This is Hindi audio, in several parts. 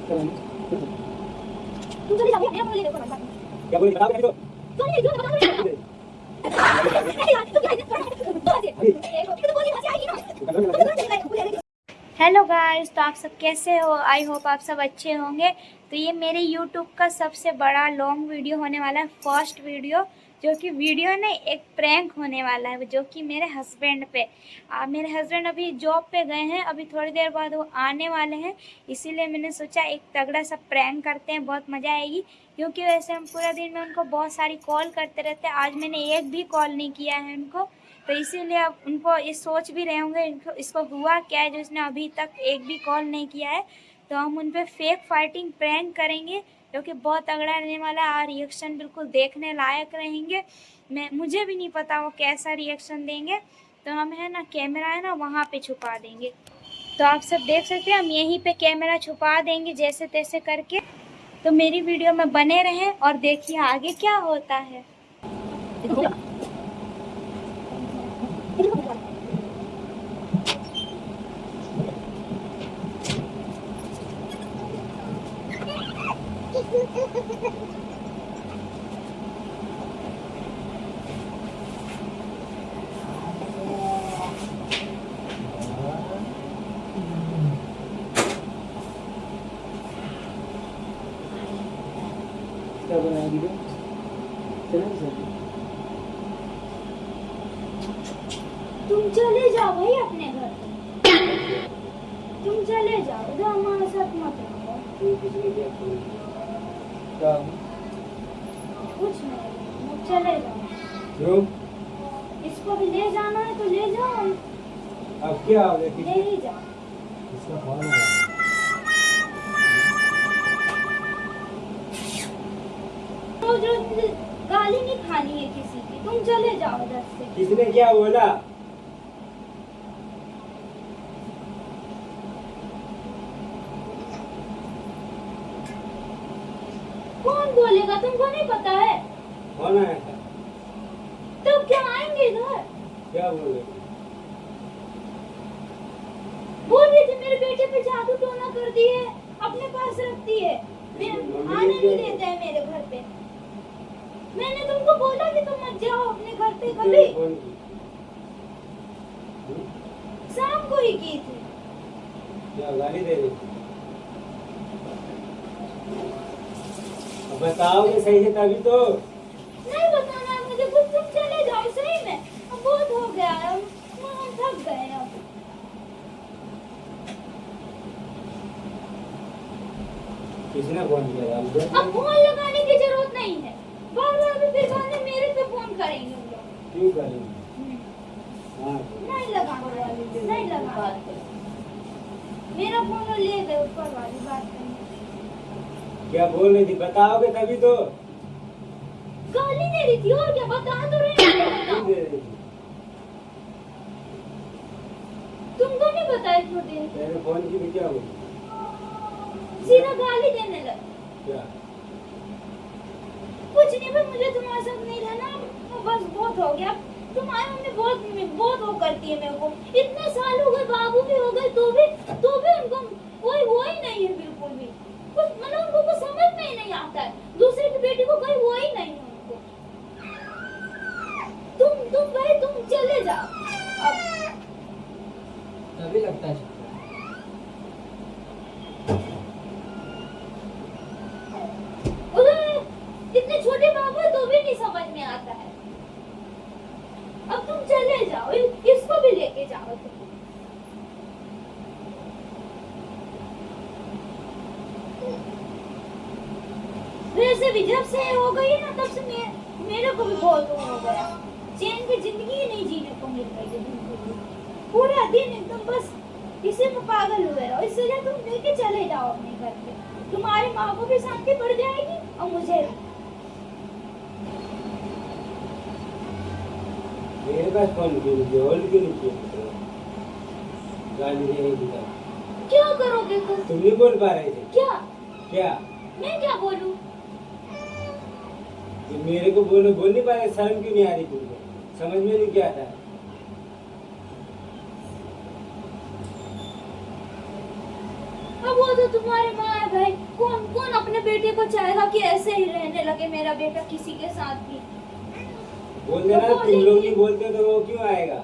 तुम चले जाओ, मेरा फोन ले लो ना। क्या बोली बता दो। तो नहीं जो बता दो। हेलो गाइस, तो आप सब कैसे हो? आई होप आप सब अच्छे होंगे। तो ये मेरे यूट्यूब का सबसे बड़ा लॉन्ग वीडियो होने वाला है, फर्स्ट वीडियो, जो कि वीडियो ने एक प्रैंक होने वाला है, जो कि मेरे हस्बैंड पे। मेरे हस्बैंड अभी जॉब पे गए हैं, अभी थोड़ी देर बाद वो आने वाले हैं, इसीलिए मैंने सोचा एक तगड़ा सा प्रैंक करते हैं, बहुत मज़ा आएगी। क्योंकि वैसे हम पूरा दिन में उनको बहुत सारी कॉल करते रहते हैं, आज मैंने एक भी कॉल नहीं किया है उनको, तो इसीलिए अब उनको ये सोच भी रहे होंगे इसको हुआ क्या है जो इसने अभी तक एक भी कॉल नहीं किया है। तो हम उन पर फेक फाइटिंग प्रैंक करेंगे, जो कि बहुत तगड़ा रहने वाला है। रिएक्शन बिल्कुल देखने लायक रहेंगे। मुझे भी नहीं पता वो कैसा रिएक्शन देंगे। तो हम है ना, कैमरा है ना वहाँ पे छुपा देंगे, तो आप सब देख सकते हैं, हम यहीं पे कैमरा छुपा देंगे जैसे तैसे करके। तो मेरी वीडियो में बने रहें और देखिए आगे क्या होता है। क्या बनाया वीडियो? चलो सर। तुम चले जाओ भाई अपने घर पे। तुम चले जाओ, जो हमारे साथ मत रहो। किसने क्या फोन? क्या? कुछ नहीं, चले जाओ। क्यों? इसको भी ले जाना है तो ले जाओ। अब क्या हो गया? ले ही जाओ। इसका फोन है। रोज रोज गाली नहीं खानी है किसी की, तुम चले जाओ इधर से। किसने क्या बोला? कौन बोलेगा? तुमको नहीं पता है? कौन आया था? तो क्या आएंगे इधर? क्या बोले? बोल रही थी मेरे बेटे पे जादू टोना कर दी है, अपने पास रखती है, आने नहीं देते हैं मेरे घर पे। मैंने तुमको बोला कि तुम मत जाओ अपने घर पे कभी। शाम को ही की थी। क्या गाली दे रही थी? अब बताओगे सही से तभी तो। नहीं बताना है मुझे कुछ, तुम चले जाओ सही में, अब बहुत हो गया है, हम थक गए अब। किसने फोन किया? अब फोन लगाने की जरूरत नहीं है, बार बार भी फिर बाद में मेरे पे फोन करेंगे उन लोग। क्यों करेंगे? हाँ नहीं लगाने वाली, नहीं लगा, मेरा फोन ले गए, ऊपर वाली बात करनी। क्या बोल रही थी? बताओगे तभी तो। गाली दे रही थी और क्या, बता तो रही हूँ। क्यों दे रही थी? तुमको नहीं बताया क्यों दे रही थी? मेरे फोन की भी क्या हुई? सीधा गाली देने लगी। क्या? कुछ नहीं, बस मुझे तुम्हारे साथ नहीं रहना, बस बहुत हो गया। तुम्हारी मम्मी बहुत वो करती है मेरे को, इतने साल हो गए, बाबू भी हो गए, तो भी उनको कोई वो ही नहीं है, बिल्कुल भी कुछ, मतलब उनको कुछ समझ में ही नहीं आता है, दूसरे की बेटी को कोई वो ही नहीं है उनको। तुम भाई तुम चले जाओ अब। तभी लगता है इतने छोटे बाबू है तो भी नहीं समझ में आता है। अब तुम चले जाओ, इसको भी लेके जाओ तुम। वैसे भी जब से हो गई है ना, तब से मेरे को भी बहुत वो हो गया, चैन की जिंदगी ही नहीं जीने को मिल रही है बिल्कुल भी। पूरा दिन एकदम बस इसी में पागल हुए रहो, इसलिए तुम लेके चले जाओ अपने घर पे, तुम्हारे माँ को भी शांति पड़ जाएगी और मुझे भी। मेरे पास फोन क्यों नहीं किया? होल्ड क्यों नहीं किया? गाली दे रही थी तब। क्या करोगे तुम नहीं बोल पा रहे थे? क्या? क्या? मैं क्या बोलूं? कि मेरे को बोल नहीं पा रहे? शर्म क्यों नहीं आ रही तुमको? समझ में नहीं क्या आता? अब वो तो तुम्हारी माँ है भाई, कौन कौन अपने बेटे को चाहेगा कि ऐसे ही रहने लगे मेरा बेटा किसी के साथ भी। बोल देना, तो तुम बोलेंगे। लोग नहीं बोलते तो वो क्यों आएगा?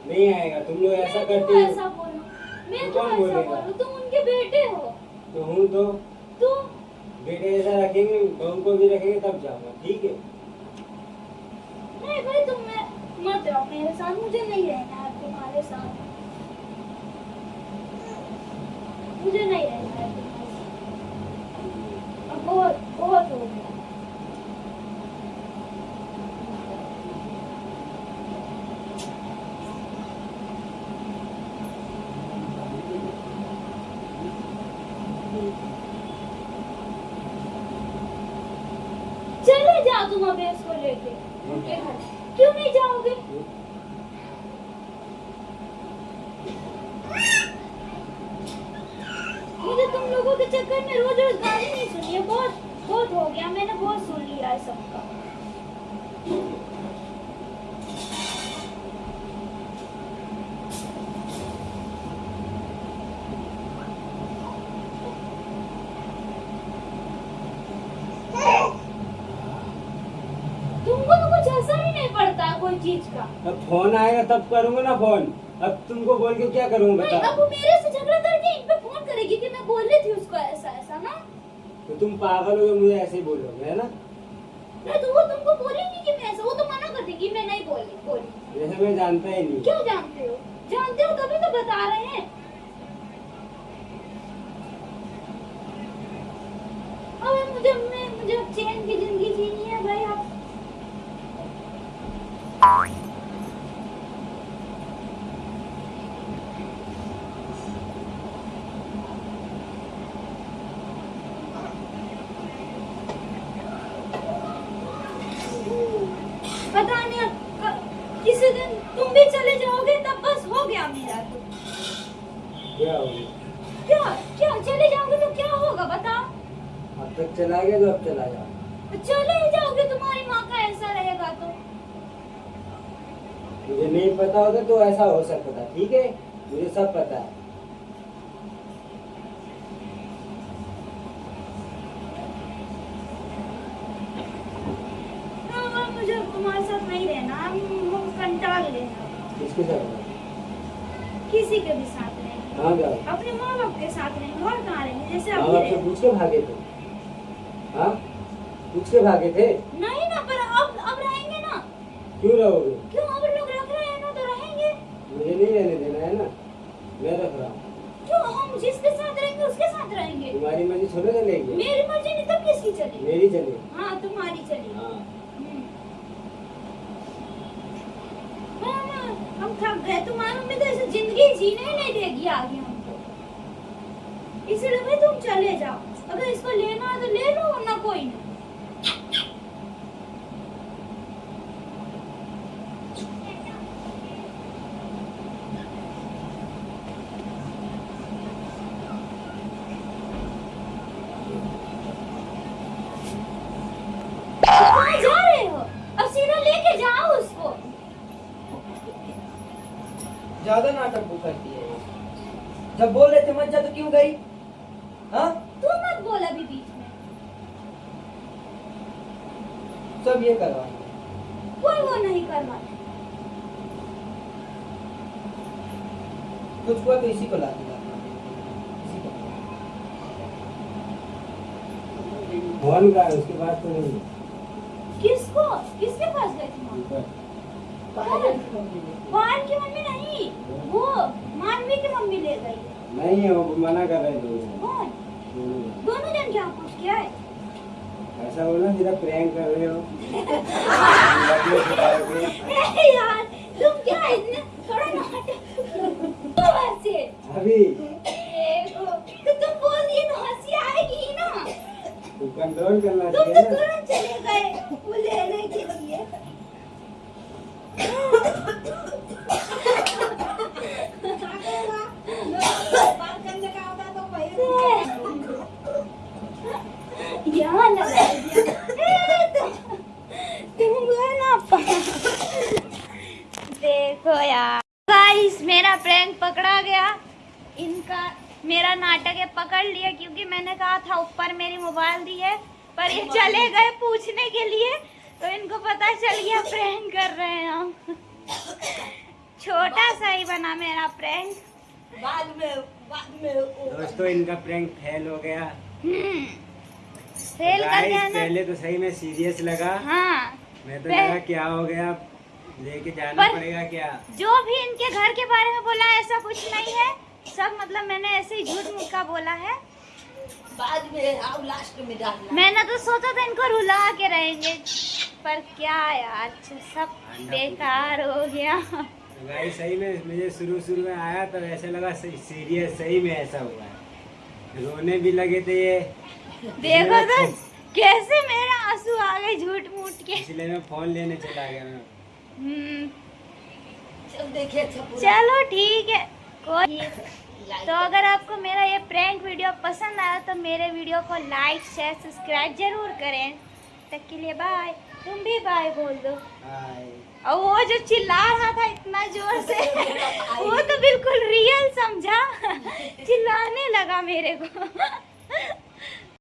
नहीं आएगा, तुम लोग ऐसा मैं क्यों करते हो। ऐसा बोलूं? मैं तो क्यों कौन ऐसा बोलेगा? बोलूं? तुम उनके बेटे हो। तो हूँ तो तो बेटे जैसा रखेंगे, बहू को भी रखेंगे तब जाऊंगा, ठीक है? नहीं भाई, तुम मत रहो मेरे साथ, मुझे नहीं रहना है तुम्हारे साथ, मुझे नहीं रहना है तुम्हारे साथ। अब बहुत बहुत हो गया। चले जाओ तुम अभी इसको लेके उनके घर। क्यों नहीं जाओगे? मुझे तुम लोगों के चक्कर में रोज रोज गाली नहीं सुनी है, बहुत बहुत हो गया, मैंने बहुत सुन लिया है सबका। तुमको तो कुछ असर ही नहीं पड़ता कोई चीज का। अब फोन आएगा तब करूंगा ना फोन। अब तुमको बोल के क्या करूंगा नहीं, बता? अब वो मेरे से झगड़ा करके इन पे फोन करेगी कि मैं बोल रही थी उसको ऐसा ऐसा ना। तो तुम पागल हो, मुझे ऐसे ही बोलोगे, है ना? नहीं तो वो तुमको बोलेंगी कि मैं ऐसा, वो तो मना कर देगी मैं नहीं बोली। जैसे मैं जानता ही नहीं। क्यों जानते हो? जानते हो तभी तो बता रहे हैं। अब मुझे अब चैन की जिंदगी जीनी है भाई। आप पता नहीं किसी दिन तुम भी चले जाओगे तब बस हो गया मेरा तो। क्या हो गया? क्या क्या चले जाओगे तो क्या होगा बताओ? अब तक चला गया तो अब चला जाओ। चले ही जाओगे, तुम्हारी माँ का ऐसा रहेगा तो। मुझे नहीं पता होता तो ऐसा हो सकता था, ठीक है? मुझे सब पता है। हाँ, मुझे तुम्हारे साथ नहीं रहना, हम कंटाल लेना। किसके साथ? किसी के भी साथ रहेंगे, कहाँ जाओ? अपने माँ बाप के साथ रहेंगे और कहाँ रहेंगे, जैसे माँ अभी बाप से रहे। पूछ के भागे थे? हाँ, पूछ के भागे थे? नहीं ना, पर अब रहेंगे ना। क्यों रहोगे? क्यों, अब लोग रख रहे हैं ना तो रहेंगे। मुझे नहीं रहने देना है ना, मैं रख रहा हूँ। क्यों, हम जिसके साथ रहेंगे उसके साथ रहेंगे। तुम्हारी मर्जी थोड़ी चलेगी। मेरी मर्जी नहीं तब किसकी चली? मेरी चलेगी। हाँ, तुम्हारी चली। हाँ। हम थक गए, तुम्हारी मम्मी तो ऐसे जिंदगी जीने ही नहीं देगी आगे हमको, इसलिए भाई तुम चले जाओ। अगर इसको लेना है तो ले लो, वरना कोई नहीं। कहाँ जा रहे हो? अब सीधा लेके जाओ उसको। ज्यादा नाटक वो करती है ये। जब बोल रहे थे मत जा तो क्यों गई? हाँ, तू मत बोल अभी बीच में। सब ये करवा कोई वो नहीं करवा। कुछ हुआ तो इसी को ला दिया। फोन का है, उसके पास तो नहीं है। किसको, किसके पास गए तुम? ऊपर। पायल की मम्मी नहीं, वो मानवी की मम्मी ले गई है। नहीं है, वो मना कर रहे थे। कौन? दोनों जन क्या पूछ के आए? ऐसा बोलो, सीधा प्रैंक कर रहे हो। यार तुम क्या इतने थोड़ा नाटक तो ऐसे अभी तो तुम बोल दिए तो हंसी आएगी ही ना। तुम कंट्रोल करना तुम चाहिए तो ना। तुरंत चले गए वो लेने के लिए। यहाँ लगा दिया। तुम गए ना देखो यार गाइस, मेरा प्रैंक पकड़ा गया। इनका मेरा नाटक है पकड़ लिया, क्योंकि मैंने कहा था ऊपर मेरी मोबाइल दी है, पर ये चले गए पूछने के लिए, तो इनको पता चल गया प्रैंक कर रहे हैं हम। छोटा सा ही बना मेरा प्रैंक। बाद में दोस्तों इनका प्रैंक फेल हो गया। फेल कर गया ना। पहले तो सही में सीरियस लगा। हाँ, मैं तो लगा क्या हो गया, लेके जाना पड़ेगा क्या। जो भी इनके घर के बारे में बोला ऐसा कुछ नहीं है, सब मतलब मैंने ऐसे ही झूठ मुक्का बोला है। बाद में आओ लास्ट में डालना। मैंने तो सोचा था इनको रुला के रहेंगे, पर क्या यार सब बेकार हो गया। गाइस सही में मुझे शुरू में आया तो ऐसा लगा सीरियस, सही में ऐसा हुआ है। रोने भी लगे थे ये। देखो तो कैसे मेरा आंसू आ गए झूठ मूठ के। इसलिए मैं फोन लेने चला गया मैं। चल देखिए अच्छा पूरा। चलो ठीक है कोई। तो अगर आपको मेरा ये प्रैंक वीडियो पसंद आया तो मेरे वीडियो को लाइक शेयर सब्सक्राइब जरूर करें। तक के लिए बाय। तुम भी बाय बोल दो। हाय। और वो जो चिल्ला रहा था इतना जोर से वो तो बिल्कुल रियल समझा, चिल्लाने लगा मेरे को।